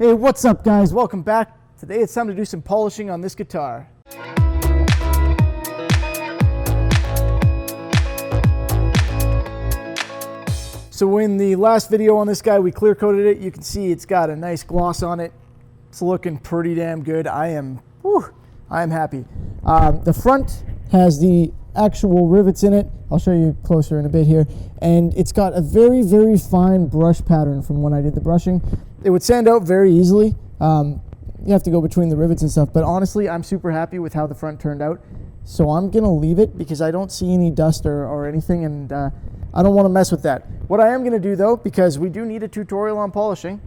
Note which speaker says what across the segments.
Speaker 1: Hey, what's up guys? Welcome back. Today it's time to do some polishing on this guitar. So in the last video on this guy, we clear coated it. You can see it's got a nice gloss on it. It's looking pretty damn good. I am happy. The front has the actual rivets in it. I'll show you closer in a bit here. And it's got a very, very fine brush pattern from when I did the brushing. It would sand out very easily. You have to go between the rivets and stuff, but honestly, I'm super happy with how the front turned out. So I'm gonna leave it because I don't see any dust or anything, and I don't wanna mess with that. What I am gonna do though, because we do need a tutorial on polishing,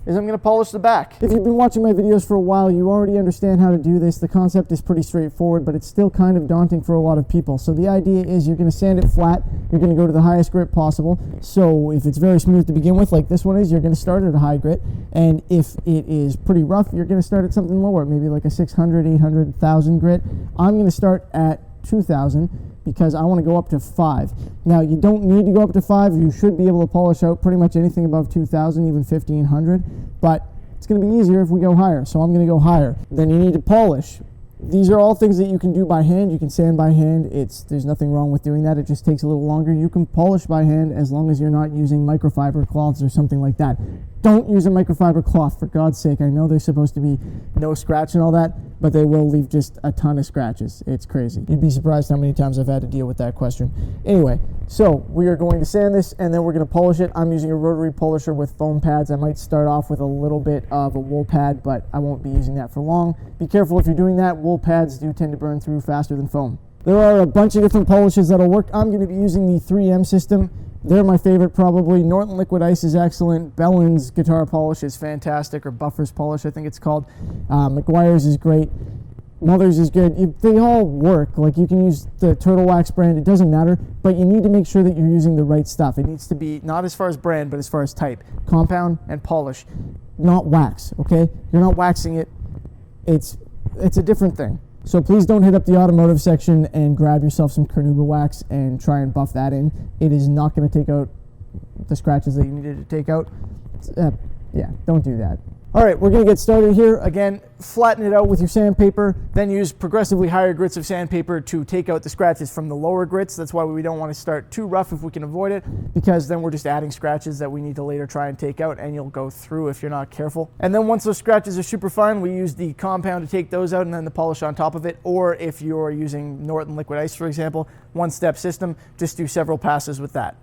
Speaker 1: is I'm gonna polish the back. If you've been watching my videos for a while, you already understand how to do this. The concept is pretty straightforward, but it's still kind of daunting for a lot of people. So the idea is you're gonna sand it flat, you're gonna go to the highest grit possible. So if it's very smooth to begin with, like this one is, you're gonna start at a high grit. And if it is pretty rough, you're gonna start at something lower, maybe like a 600, 800, 1000 grit. I'm gonna start at 2000 because I wanna go up to 5. Now you don't need to go up to 5. You should be able to polish out pretty much anything above 2000, even 1500, but it's gonna be easier if we go higher. So I'm gonna go higher. Then you need to polish. These are all things that you can do by hand. You can sand by hand. There's nothing wrong with doing that. It just takes a little longer. You can polish by hand as long as you're not using microfiber cloths or something like that. Don't use a microfiber cloth, for God's sake. I know they're supposed to be no scratch and all that, but they will leave just a ton of scratches. It's crazy. You'd be surprised how many times I've had to deal with that question. Anyway, so we are going to sand this and then we're going to polish it. I'm using a rotary polisher with foam pads. I might start off with a little bit of a wool pad, but I won't be using that for long. Be careful if you're doing that. Wool pads do tend to burn through faster than foam. There are a bunch of different polishes that'll work. I'm going to be using the 3M system. They're my favorite probably. Norton Liquid Ice is excellent. Bellin's guitar polish is fantastic, or Buffer's polish I think it's called. McGuire's is great. Mother's is good. They all work. Like you can use the Turtle Wax brand, it doesn't matter, but you need to make sure that you're using the right stuff. It needs to be not as far as brand, but as far as type. Compound and polish, not wax, okay? You're not waxing it. It's a different thing. So please don't hit up the automotive section and grab yourself some carnauba wax and try and buff that in. It is not going to take out the scratches that you needed to take out. Yeah, don't do that. All right, we're going to get started here. Again, flatten it out with your sandpaper, then use progressively higher grits of sandpaper to take out the scratches from the lower grits. That's why we don't want to start too rough if we can avoid it, because then we're just adding scratches that we need to later try and take out, and you'll go through if you're not careful. And then once those scratches are super fine, we use the compound to take those out and then the polish on top of it. Or if you're using Norton Liquid Ice, for example, one-step system, just do several passes with that.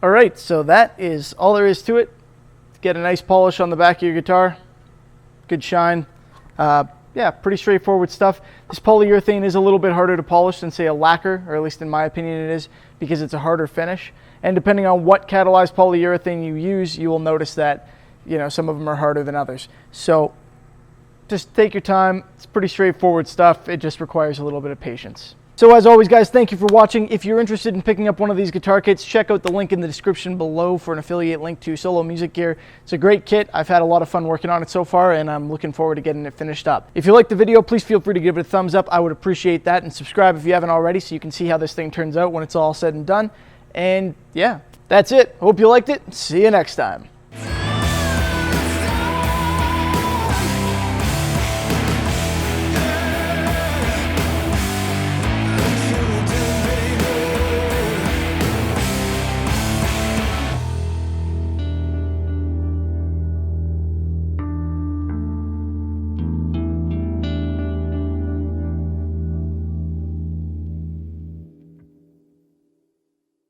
Speaker 1: All right, so that is all there is to it. Get a nice polish on the back of your guitar. Good shine. Yeah, pretty straightforward stuff. This polyurethane is a little bit harder to polish than, say, a lacquer, or at least in my opinion it is, because it's a harder finish. And depending on what catalyzed polyurethane you use, you will notice that, you know, some of them are harder than others. So just take your time. It's pretty straightforward stuff. It just requires a little bit of patience. So as always, guys, thank you for watching. If you're interested in picking up one of these guitar kits, check out the link in the description below for an affiliate link to Solo Music Gear. It's a great kit. I've had a lot of fun working on it so far, and I'm looking forward to getting it finished up. If you liked the video, please feel free to give it a thumbs up. I would appreciate that, and subscribe if you haven't already so you can see how this thing turns out when it's all said and done. And yeah, that's it. Hope you liked it. See you next time.